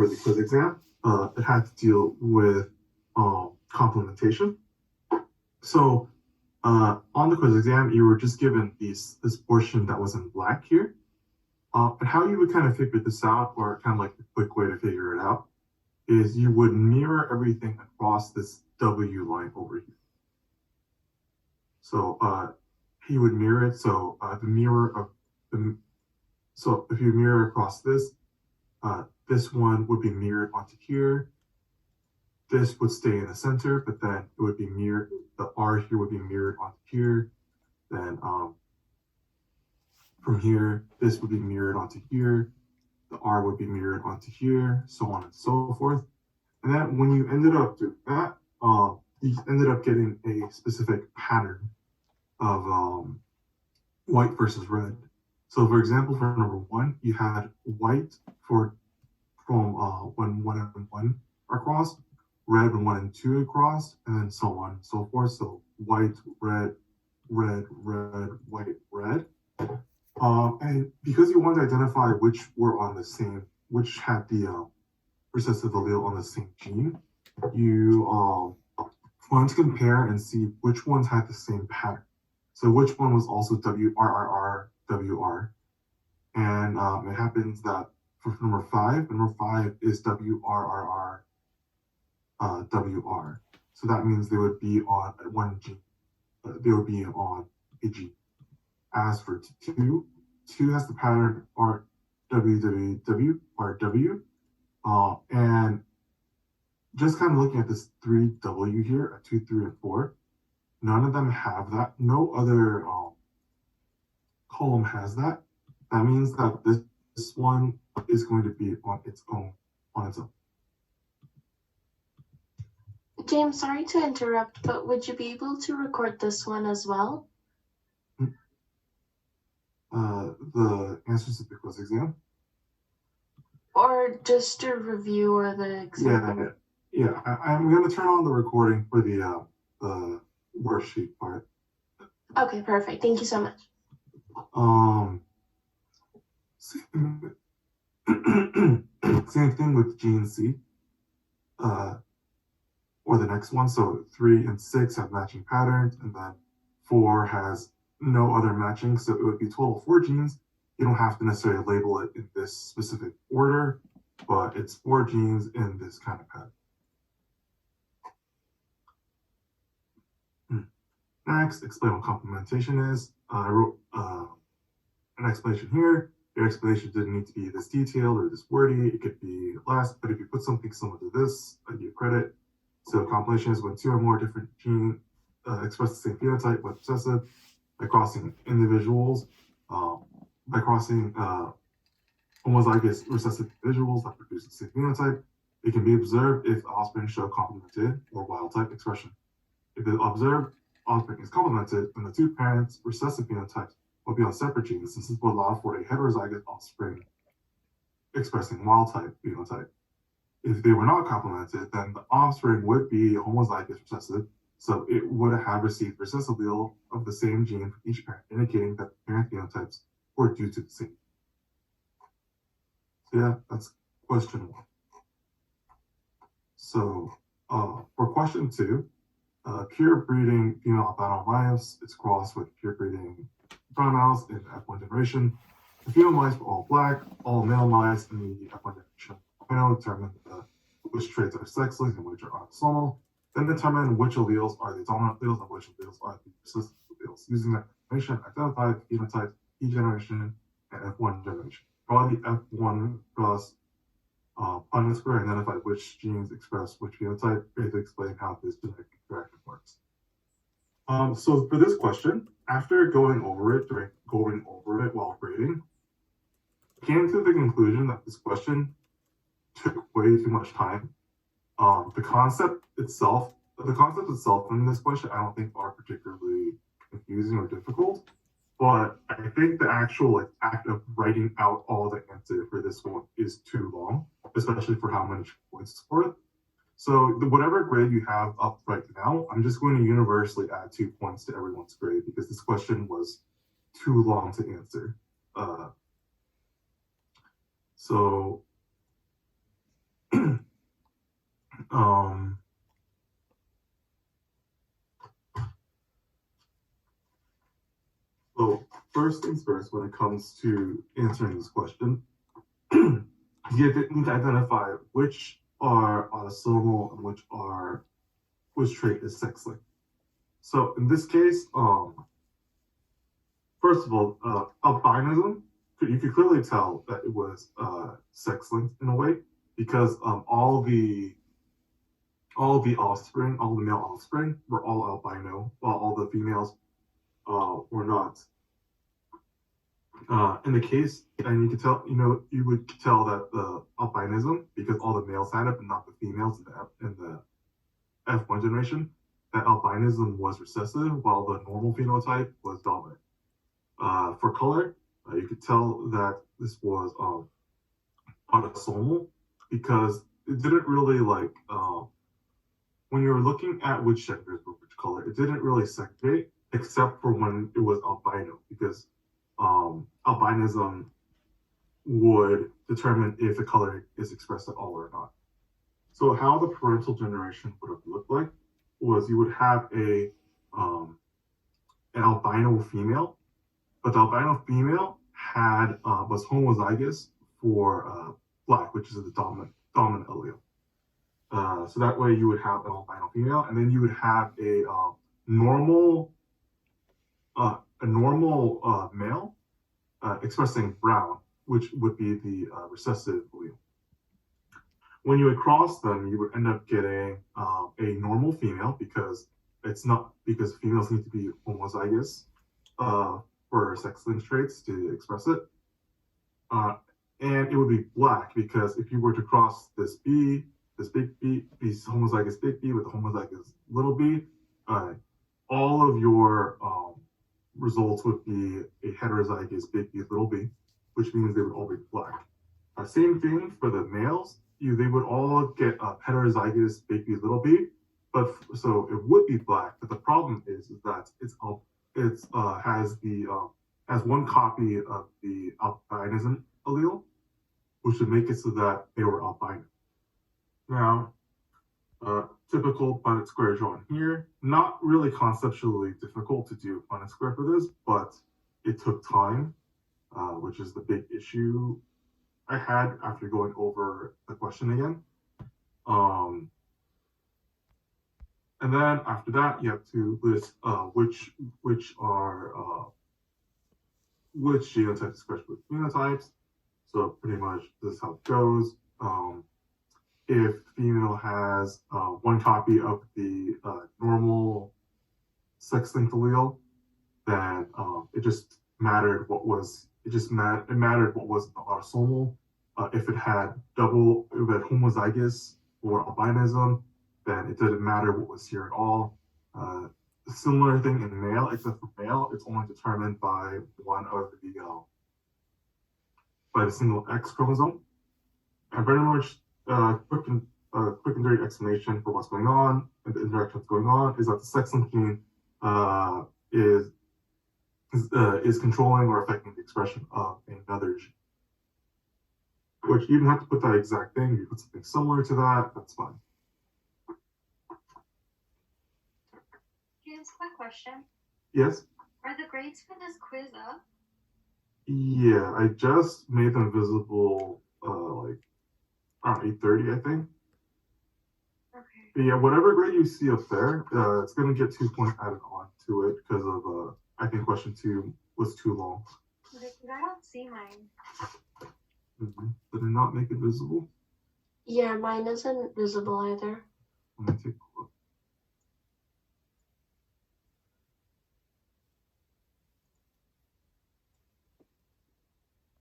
for the quiz exam. It had to deal with complementation. So on the quiz exam, you were just given this portion that was in black here. And how you would kind of figure this out, or kind of like the quick way to figure it out, is you would mirror everything across this W line over here. So he would mirror it. So the mirror of the, so if you mirror across this, this one would be mirrored onto here. This would stay in the center, but then it would be mirrored. The R here would be mirrored onto here. Then from here, this would be mirrored onto here. The R would be mirrored onto here, so on and so forth. And then when you ended up doing that, you ended up getting a specific pattern of white versus red. So for example, for number 1, you had white from when 1 and 1 are crossed, red when 1 and 2 are crossed, and then so on and so forth. So white, red, red, red, white, red. And because you want to identify which were on the same, which had the recessive allele on the same gene, you want to compare and see which ones had the same pattern. So which one was also WRRR, WR. And it happens that for number 5 is WRRR, WR. So that means they would be on one gene. They would be on a gene. As for 2 has the pattern RWWW, RW. And just kind of looking at this 3W here, 2, 3, and 4, none of them have that. No other column has that. That means that this one is going to be on its own. James, sorry to interrupt, but would you be able to record this one as well? The answers to the quiz exam? Or just to review or the exam? Yeah. I'm going to turn on the recording for the worksheet part. Okay, perfect. Thank you so much. Same thing with gene C. Or the next one. So 3 and 6 have matching patterns, and then 4 has no other matching. So it would be total 4 genes. You don't have to necessarily label it in this specific order, but it's 4 genes in this kind of pattern. Next, explain what complementation is. I wrote an explanation here. Your explanation didn't need to be this detailed or this wordy. It could be less, but if you put something similar to this, I give credit. So complementation is when 2 or more different genes express the same phenotype but recessive by crossing individuals, by crossing homozygous recessive individuals that produce the same phenotype. It can be observed if the offspring show complemented or wild type expression. If the observed offspring is complemented, then the 2 parents' recessive phenotypes will be on separate genes, since this will allow for a heterozygous offspring expressing wild type phenotype. If they were not complemented, then the offspring would be homozygous recessive, so it would have received recessive allele of the same gene from each parent, indicating that the parent phenotypes were due to the same. So yeah, that's question 1. So for question 2, pure breeding female albino mice is crossed with pure breeding brown mouse in F1 generation. The female mice were all black, all male mice in the F1 generation. Determine which traits are sex-linked and which are autosomal. Then determine which alleles are the dominant alleles and which alleles are the recessive alleles. Using that information, identify the phenotypes E generation and F1 generation. Draw the F1 cross Punnett square, identify which genes express which phenotype, basically explain how this genetic interaction works. So for this question, after going over it while grading, I came to the conclusion that this question took way too much time. The concept itself in this question, I don't think are particularly confusing or difficult, but I think the actual act of writing out all the answer for this one is too long, especially for how many points it's worth. So whatever grade you have up right now, I'm just going to universally add 2 points to everyone's grade because this question was too long to answer. So Um, so first things first, when it comes to answering this question, you need to identify which are autosomal and which trait is sex-linked. So in this case, first of all, albinism, you could clearly tell that it was sex-linked in a way because all the offspring, all the male offspring, were all albino, while all the females were not. In the case, and you could tell, you would tell that the albinism, because all the males had it, but not the females in the F1 generation, that albinism was recessive, while the normal phenotype was dominant. For color, you could tell that this was autosomal because it didn't really when you were looking at which genders were which color, it didn't really segregate except for when it was albino because albinism would determine if the color is expressed at all or not. So how the parental generation would have looked like was you would have an albino female, but the albino female was homozygous for black, which is the dominant allele. So that way you would have an albino female, and then you would have a normal male expressing brown, which would be the recessive allele. When you would cross them, you would end up getting a normal female because females need to be homozygous for sex-linked traits to express it. And it would be black because if you were to cross this big B, this homozygous big B with a homozygous little b, all of your results would be a heterozygous big B little b, which means they would all be black. Same thing for the males. They would all get heterozygous big B little b, but so it would be black. But the problem is that has one copy of the albinism allele, which would make it so that they were albino. Now, typical Punnett square drawn here. Not really conceptually difficult to do Punnett square for this, but it took time, which is the big issue I had after going over the question again. And then after that, you have to list which genotypes express which phenotypes. So pretty much this is how it goes. If female has one copy of the normal sex-linked allele, then it mattered what was in the autosomal. If it had homozygous or albinism, then it didn't matter what was here at all. Similar thing in male, except for male, it's only determined by one of by the single X chromosome. And very much quick and dirty explanation for what's going on and the interactions going on is that the sex-linked gene is controlling or affecting the expression of another gene. Which you don't have to put that exact thing. You put something similar to that, that's fine. James, quick question. Yes? Are the grades for this quiz up? Yeah, I just made them visible around 8:30, I think. Okay. But yeah, whatever grade you see up there, it's going to get 2 points added on to it because of, I think question 2 was too long. Okay, I don't see mine. Did I not make it visible? Yeah, mine isn't visible either. Let me take